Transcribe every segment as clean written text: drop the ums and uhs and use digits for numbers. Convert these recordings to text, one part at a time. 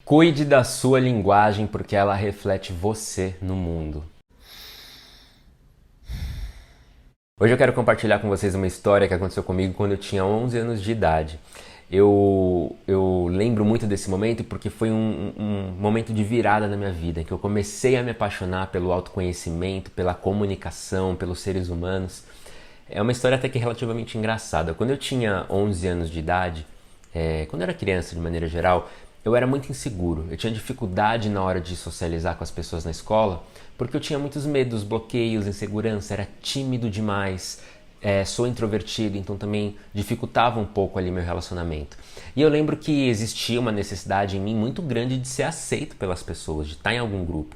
Cuide da sua linguagem porque ela reflete você no mundo. Hoje eu quero compartilhar com vocês uma história que aconteceu comigo quando eu tinha 11 anos de idade. Eu lembro muito desse momento porque foi um momento de virada na minha vida, em que eu comecei a me apaixonar pelo autoconhecimento, pela comunicação, pelos seres humanos. É uma história até que relativamente engraçada. Quando eu tinha 11 anos de idade, quando eu era criança de maneira geral, eu era muito inseguro. Eu tinha dificuldade na hora de socializar com as pessoas na escola, porque eu tinha muitos medos, bloqueios, insegurança, era tímido demais, sou introvertido, então também dificultava um pouco ali meu relacionamento. E eu lembro que existia uma necessidade em mim muito grande de ser aceito pelas pessoas, de estar em algum grupo.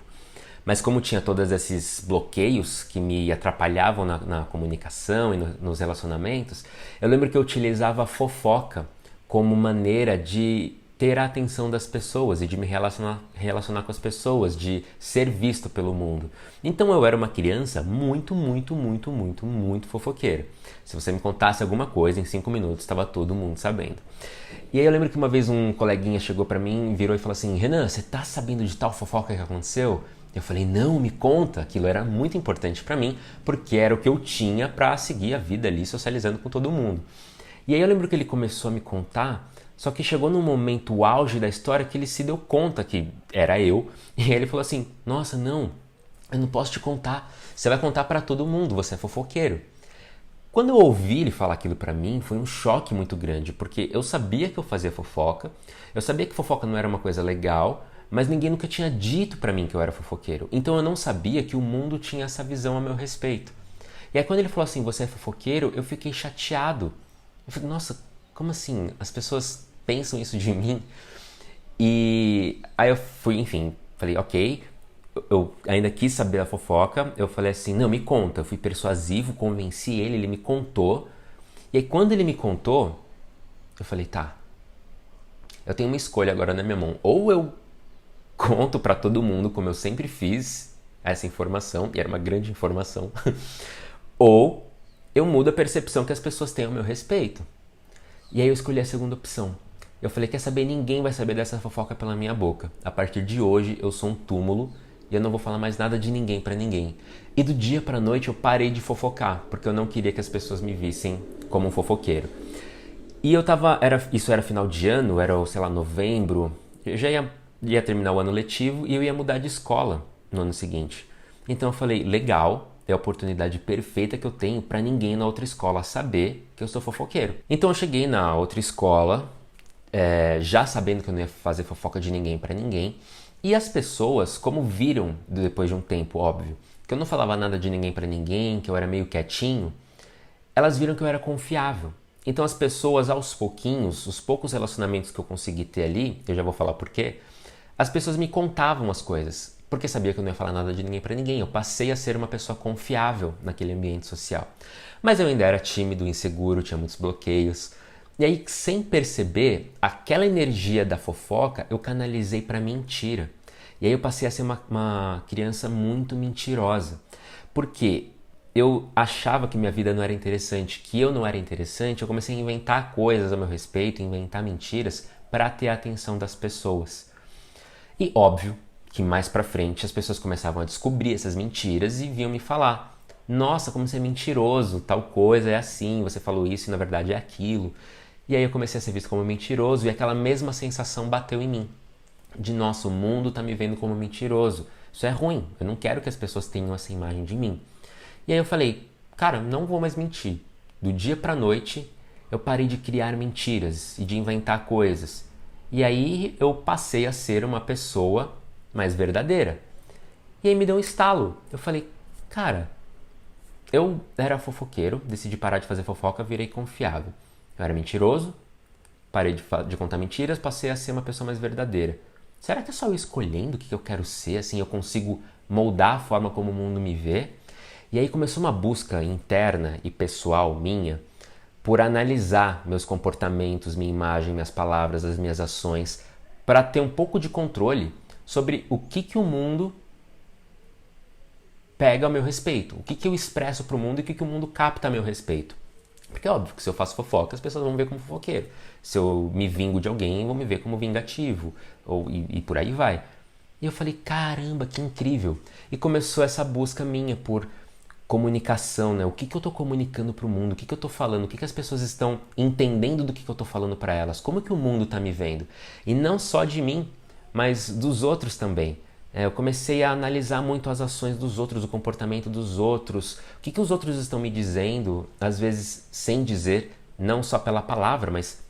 Mas como tinha todos esses bloqueios que me atrapalhavam na comunicação e nos relacionamentos, eu lembro que eu utilizava a fofoca como maneira de ter a atenção das pessoas e de me relacionar com as pessoas, de ser visto pelo mundo. Então eu era uma criança muito fofoqueira. Se você me contasse alguma coisa, em 5 minutos estava todo mundo sabendo. E aí eu lembro que uma vez um coleguinha chegou pra mim, virou e falou assim: Renan, você tá sabendo de tal fofoca que aconteceu? Eu falei, não, me conta. Aquilo era muito importante pra mim, porque era o que eu tinha pra seguir a vida ali, socializando com todo mundo. E aí eu lembro que ele começou a me contar, só que chegou num momento auge da história que ele se deu conta que era eu, e aí ele falou assim, nossa, não, eu não posso te contar, você vai contar pra todo mundo, você é fofoqueiro. Quando eu ouvi ele falar aquilo pra mim, foi um choque muito grande, porque eu sabia que eu fazia fofoca, eu sabia que fofoca não era uma coisa legal, mas ninguém nunca tinha dito pra mim que eu era fofoqueiro. Então eu não sabia que o mundo tinha essa visão a meu respeito. E aí quando ele falou assim, você é fofoqueiro, eu fiquei chateado. Eu falei, nossa, como assim? As pessoas pensam isso de mim? E aí eu fui, enfim, falei, ok, eu ainda quis saber a fofoca, eu falei assim, não, me conta. Eu fui persuasivo, convenci ele, ele me contou. E aí quando ele me contou, eu falei, tá, eu tenho uma escolha agora na minha mão. Ou eu conto pra todo mundo, como eu sempre fiz, essa informação, e era uma grande informação, ou eu mudo a percepção que as pessoas têm ao meu respeito. E aí eu escolhi a segunda opção. Eu falei, quer saber, ninguém vai saber dessa fofoca pela minha boca. A partir de hoje eu sou um túmulo e eu não vou falar mais nada de ninguém pra ninguém. E do dia pra noite eu parei de fofocar, porque eu não queria que as pessoas me vissem como um fofoqueiro. E eu tava, isso era final de ano, era, sei lá, novembro, eu já ia terminar o ano letivo e eu ia mudar de escola no ano seguinte. Então eu falei, legal, é a oportunidade perfeita que eu tenho pra ninguém na outra escola saber que eu sou fofoqueiro. Então eu cheguei na outra escola, já sabendo que eu não ia fazer fofoca de ninguém pra ninguém, e as pessoas, como viram depois de um tempo, óbvio, que eu não falava nada de ninguém pra ninguém, que eu era meio quietinho, elas viram que eu era confiável. Então as pessoas, aos pouquinhos, os poucos relacionamentos que eu consegui ter ali, eu já vou falar por quê, as pessoas me contavam as coisas, porque sabia que eu não ia falar nada de ninguém pra ninguém. Eu passei a ser uma pessoa confiável naquele ambiente social. Mas eu ainda era tímido, inseguro, tinha muitos bloqueios. E aí, sem perceber, aquela energia da fofoca eu canalizei pra mentira. E aí eu passei a ser uma criança muito mentirosa. Porque eu achava que minha vida não era interessante, que eu não era interessante, eu comecei a inventar coisas a meu respeito, inventar mentiras para ter a atenção das pessoas. E óbvio que mais pra frente as pessoas começavam a descobrir essas mentiras e vinham me falar: nossa, como você é mentiroso, tal coisa é assim, você falou isso e na verdade é aquilo. E aí eu comecei a ser visto como mentiroso e aquela mesma sensação bateu em mim. De nossa, o mundo tá me vendo como mentiroso. Isso é ruim, eu não quero que as pessoas tenham essa imagem de mim. E aí eu falei, cara, não vou mais mentir. Do dia pra noite eu parei de criar mentiras e de inventar coisas. E aí eu passei a ser uma pessoa mais verdadeira. E aí me deu um estalo. Eu falei, cara, eu era fofoqueiro, decidi parar de fazer fofoca, virei confiável. Eu era mentiroso, parei de contar mentiras, passei a ser uma pessoa mais verdadeira. Será que é só eu escolhendo o que eu quero ser, assim eu consigo moldar a forma como o mundo me vê? E aí começou uma busca interna e pessoal minha por analisar meus comportamentos, minha imagem, minhas palavras, as minhas ações, para ter um pouco de controle sobre o que o mundo pega a meu respeito, o que eu expresso para o mundo e o que o mundo capta a meu respeito. Porque é óbvio que se eu faço fofoca, as pessoas vão me ver como fofoqueiro. Se eu me vingo de alguém, vão me ver como vingativo. E por aí vai. E eu falei, caramba, que incrível. E começou essa busca minha por comunicação, né? O que eu tô comunicando pro mundo? O que eu tô falando? O que as pessoas estão entendendo do que eu tô falando para elas? Como que o mundo tá me vendo? E não só de mim, mas dos outros também. Eu comecei a analisar muito as ações dos outros, o comportamento dos outros, o que os outros estão me dizendo, às vezes sem dizer, não só pela palavra, mas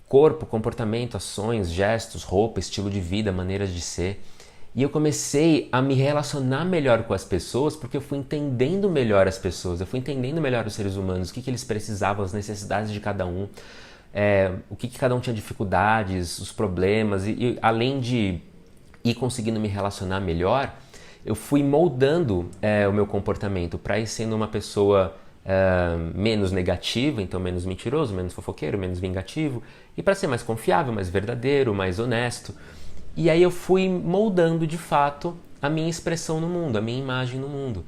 corpo, comportamento, ações, gestos, roupa, estilo de vida, maneiras de ser. E eu comecei a me relacionar melhor com as pessoas porque eu fui entendendo melhor as pessoas, eu fui entendendo melhor os seres humanos, o que eles precisavam, as necessidades de cada um, o que cada um tinha dificuldades, os problemas, e além de ir conseguindo me relacionar melhor, eu fui moldando o meu comportamento para ir sendo uma pessoa menos negativa, então menos mentiroso, menos fofoqueiro, menos vingativo, e para ser mais confiável, mais verdadeiro, mais honesto. E aí eu fui moldando de fato a minha expressão no mundo, a minha imagem no mundo.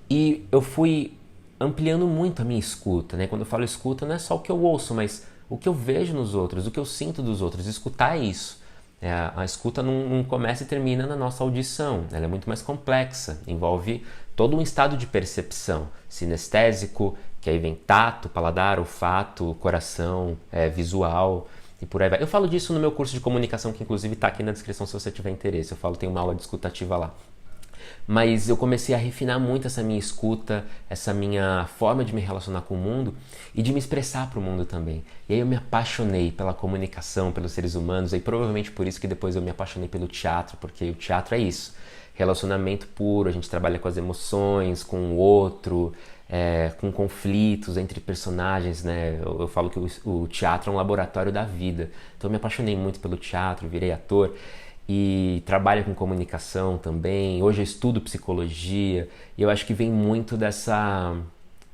E eu fui ampliando muito a minha escuta, né? Quando eu falo escuta, não é só o que eu ouço, mas o que eu vejo nos outros, o que eu sinto dos outros. Escutar é isso. A escuta não começa e termina na nossa audição, ela é muito mais complexa, envolve todo um estado de percepção, sinestésico, que aí vem tato, paladar, olfato, coração, visual e por aí vai. Eu falo disso no meu curso de comunicação, que inclusive está aqui na descrição se você tiver interesse, tem uma aula de escutativa lá. Mas eu comecei a refinar muito essa minha escuta, essa minha forma de me relacionar com o mundo e de me expressar para o mundo também. E aí eu me apaixonei pela comunicação, pelos seres humanos, e provavelmente por isso que depois eu me apaixonei pelo teatro, porque o teatro é isso, relacionamento puro, a gente trabalha com as emoções, com o outro, com conflitos entre personagens, né? Eu falo que o teatro é um laboratório da vida, então eu me apaixonei muito pelo teatro, virei ator. E trabalho com comunicação também, hoje eu estudo psicologia e eu acho que vem muito dessa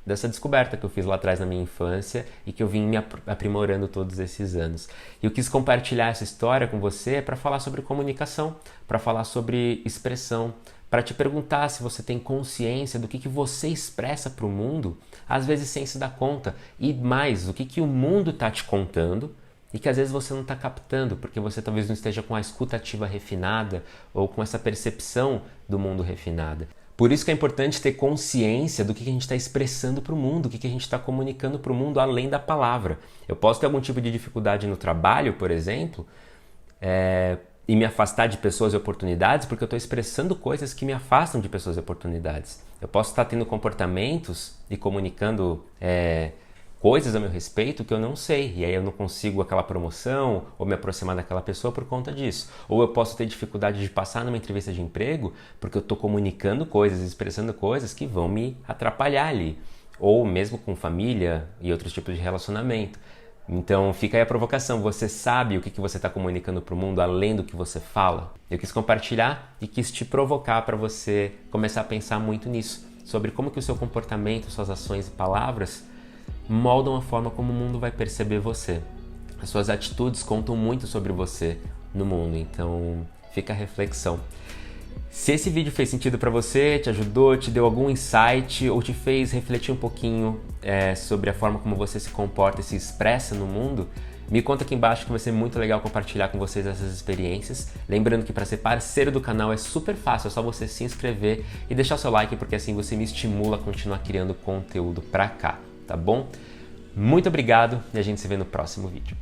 descoberta que eu fiz lá atrás na minha infância e que eu vim me aprimorando todos esses anos. E eu quis compartilhar essa história com você para falar sobre comunicação, para falar sobre expressão, para te perguntar se você tem consciência do que você expressa para o mundo, às vezes sem se dar conta, e mais, o que o mundo está te contando, e que às vezes você não está captando, porque você talvez não esteja com a escutativa refinada ou com essa percepção do mundo refinada. Por isso que é importante ter consciência do que a gente está expressando para o mundo, o que a gente está comunicando para o mundo além da palavra. Eu posso ter algum tipo de dificuldade no trabalho, por exemplo, e me afastar de pessoas e oportunidades porque eu estou expressando coisas que me afastam de pessoas e oportunidades. Eu posso estar tendo comportamentos e comunicando coisas a meu respeito que eu não sei, e aí eu não consigo aquela promoção ou me aproximar daquela pessoa por conta disso. Ou eu posso ter dificuldade de passar numa entrevista de emprego porque eu estou comunicando coisas, expressando coisas que vão me atrapalhar ali. Ou mesmo com família e outros tipos de relacionamento. Então fica aí a provocação, você sabe o que você está comunicando para o mundo além do que você fala? Eu quis compartilhar e quis te provocar para você começar a pensar muito nisso, sobre como que o seu comportamento, suas ações e palavras moldam a forma como o mundo vai perceber você. As suas atitudes contam muito sobre você no mundo, então fica a reflexão. Se esse vídeo fez sentido para você, te ajudou, te deu algum insight ou te fez refletir um pouquinho sobre a forma como você se comporta e se expressa no mundo, me conta aqui embaixo que vai ser muito legal compartilhar com vocês essas experiências. Lembrando que para ser parceiro do canal é super fácil, é só você se inscrever e deixar seu like, porque assim você me estimula a continuar criando conteúdo para cá, tá bom? Muito obrigado e a gente se vê no próximo vídeo.